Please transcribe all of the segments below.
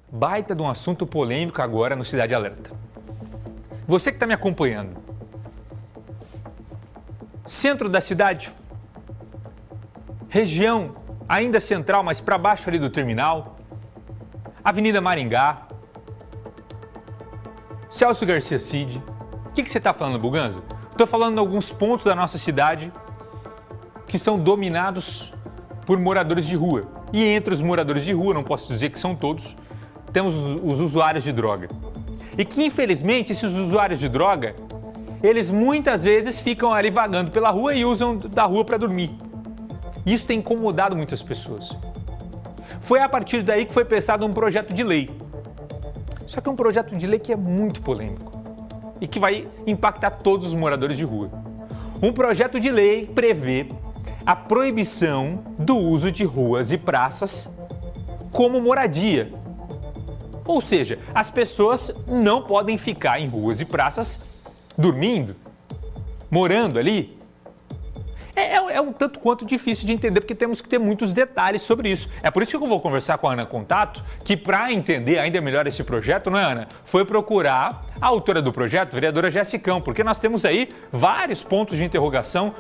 Baita de um assunto polêmico agora no Cidade Alerta. Você que está me acompanhando. Centro da cidade, região ainda central, mas para baixo ali do terminal, Avenida Maringá, Celso Garcia Cid. O que você está falando, Buganza? Estou falando de alguns pontos da nossa cidade que são dominados por moradores de rua. E entre os moradores de rua, não posso dizer que são todos, temos os usuários de droga. E que, infelizmente, esses usuários de droga, eles muitas vezes ficam ali vagando pela rua e usam da rua para dormir. Isso tem incomodado muitas pessoas. Foi a partir daí que foi pensado um projeto de lei. Só que é um projeto de lei que é muito polêmico e que vai impactar todos os moradores de rua. Um projeto de lei prevê a proibição do uso de ruas e praças como moradia. Ou seja, as pessoas não podem ficar em ruas e praças dormindo, morando ali. É um tanto quanto difícil de entender, porque temos que ter muitos detalhes sobre isso. É por isso que eu vou conversar com a Ana Contato, que para entender ainda melhor esse projeto, não é, Ana? Foi procurar a autora do projeto, a vereadora Jessicão, porque nós temos aí vários pontos de interrogação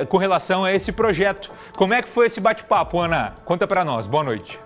com relação a esse projeto. Como é que foi esse bate-papo, Ana? Conta para nós. Boa noite.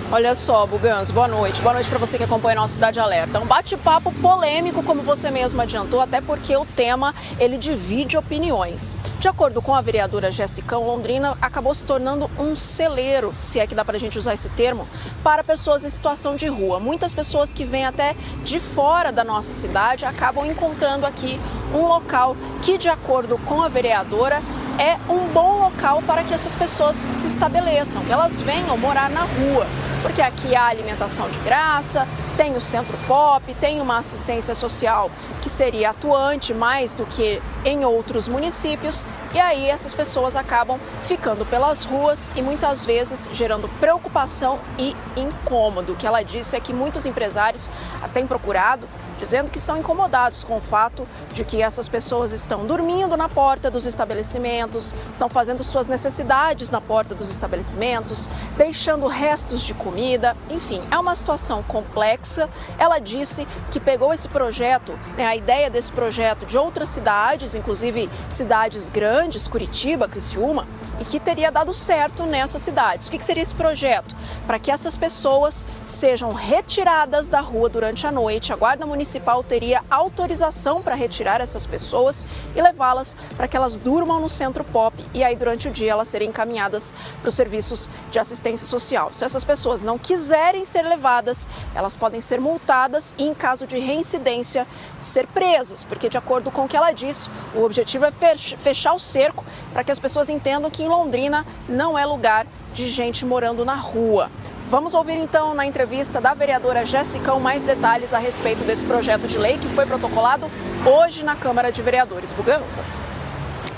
Olha só, Buganza, boa noite. Boa noite para você que acompanha a nossa Cidade Alerta. Um bate-papo polêmico, como você mesmo adiantou, até porque o tema, ele divide opiniões. De acordo com a vereadora Jessicão, Londrina acabou se tornando um celeiro, se é que dá pra gente usar esse termo, para pessoas em situação de rua. Muitas pessoas que vêm até de fora da nossa cidade acabam encontrando aqui um local que, de acordo com a vereadora, é um bom local para que essas pessoas se estabeleçam, que elas venham morar na rua. Porque aqui há alimentação de graça, tem o Centro Pop, tem uma assistência social que seria atuante mais do que em outros municípios. E aí essas pessoas acabam ficando pelas ruas e muitas vezes gerando preocupação e incômodo. O que ela disse é que muitos empresários a têm procurado, dizendo que estão incomodados com o fato de que essas pessoas estão dormindo na porta dos estabelecimentos, estão fazendo suas necessidades na porta dos estabelecimentos, deixando restos de comida, enfim, é uma situação complexa. Ela disse que pegou esse projeto, a ideia desse projeto de outras cidades, inclusive cidades grandes, Curitiba, Criciúma, e que teria dado certo nessas cidades. O que seria esse projeto? Para que essas pessoas sejam retiradas da rua durante a noite, a Guarda Municipal teria autorização para retirar essas pessoas e levá-las para que elas durmam no Centro Pop e aí durante o dia elas serem encaminhadas para os serviços de assistência social. Se essas pessoas não quiserem ser levadas, elas podem ser multadas e, em caso de reincidência, ser presas, porque, de acordo com o que ela disse, o objetivo é fechar o cerco para que as pessoas entendam que em Londrina não é lugar de gente morando na rua. Vamos ouvir então na entrevista da vereadora Jessicão mais detalhes a respeito desse projeto de lei que foi protocolado hoje na Câmara de Vereadores. Buganza.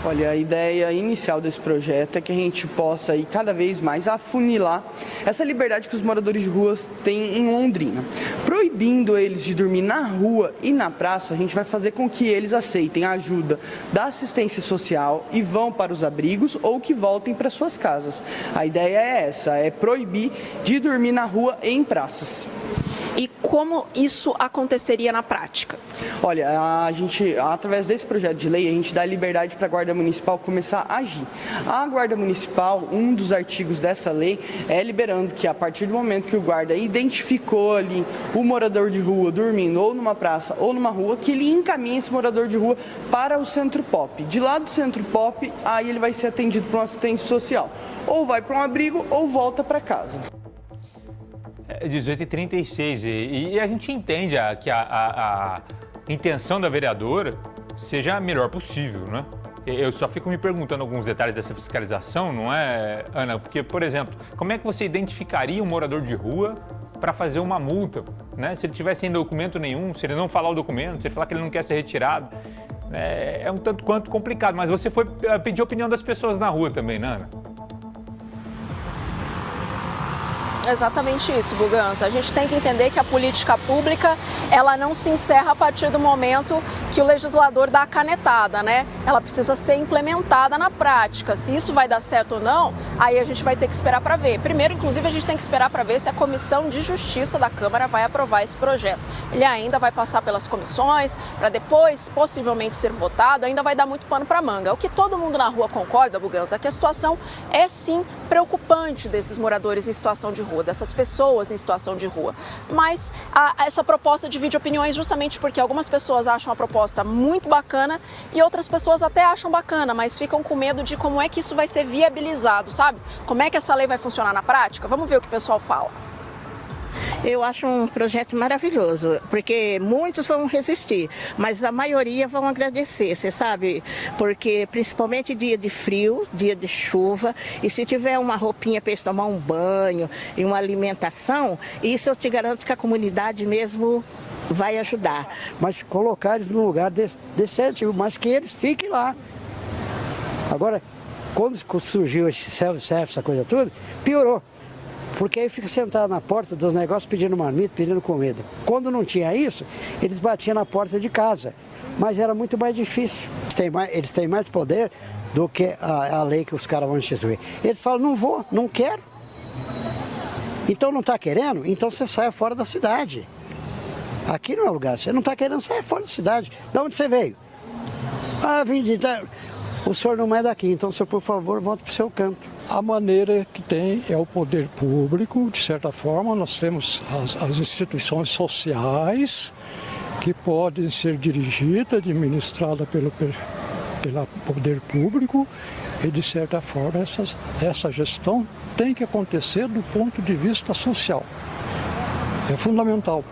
Olha, a ideia inicial desse projeto é que a gente possa ir cada vez mais afunilar essa liberdade que os moradores de ruas têm em Londrina. Proibindo eles de dormir na rua e na praça, a gente vai fazer com que eles aceitem a ajuda da assistência social e vão para os abrigos ou que voltem para suas casas. A ideia é essa, é proibir de dormir na rua e em praças. E como isso aconteceria na prática? Olha, a gente, através desse projeto de lei, a gente dá liberdade para a Guarda Municipal começar a agir. A Guarda Municipal, um dos artigos dessa lei, é liberando que a partir do momento que o guarda identificou ali o morador de rua dormindo ou numa praça ou numa rua, que ele encaminha esse morador de rua para o Centro Pop. De lá do Centro Pop, aí ele vai ser atendido por um assistente social. Ou vai para um abrigo ou volta para casa. 18h36 e a gente entende que a intenção da vereadora seja a melhor possível, né? Eu só fico me perguntando alguns detalhes dessa fiscalização, não é, Ana? Porque, por exemplo, como é que você identificaria um morador de rua para fazer uma multa, né? Se ele tiver sem documento nenhum, se ele não falar o documento, se ele falar que ele não quer ser retirado, é um tanto quanto complicado. Mas você foi pedir a opinião das pessoas na rua também, né, Ana? Exatamente isso, Buganza. A gente tem que entender que a política pública, ela não se encerra a partir do momento que o legislador dá a canetada, né? Ela precisa ser implementada na prática. Se isso vai dar certo ou não, aí a gente vai ter que esperar para ver. Primeiro, inclusive, a gente tem que esperar para ver se a Comissão de Justiça da Câmara vai aprovar esse projeto. Ele ainda vai passar pelas comissões, para depois, possivelmente, ser votado, ainda vai dar muito pano para manga. O que todo mundo na rua concorda, Buganza, é que a situação é sim preocupante desses moradores em situação de rua, dessas pessoas em situação de rua. Mas essa proposta divide opiniões justamente porque algumas pessoas acham a proposta muito bacana e outras pessoas até acham bacana, mas ficam com medo de como é que isso vai ser viabilizado, sabe? Como é que essa lei vai funcionar na prática? Vamos ver o que o pessoal fala. Eu acho um projeto maravilhoso, porque muitos vão resistir, mas a maioria vão agradecer, você sabe? Porque principalmente dia de frio, dia de chuva, e se tiver uma roupinha para eles tomar um banho e uma alimentação, isso eu te garanto que a comunidade mesmo vai ajudar. Mas colocar eles num lugar decente, mas que eles fiquem lá. Agora, quando surgiu esse self-service, essa coisa toda, piorou. Porque aí fica sentado na porta dos negócios pedindo marmita, pedindo comida. Quando não tinha isso, eles batiam na porta de casa. Mas era muito mais difícil. Eles têm mais poder do que a lei que os caras vão instituir. Eles falam, não vou, não quero. Então não está querendo? Então você sai fora da cidade. Aqui não é lugar. Você não está querendo sair fora da cidade. De onde você veio? Ah, vim de... O senhor não é daqui, então o senhor, por favor, volte para o seu canto. A maneira que tem é o poder público, de certa forma, nós temos as instituições sociais que podem ser dirigidas, administradas pelo poder público e, de certa forma, essa gestão tem que acontecer do ponto de vista social. É fundamental.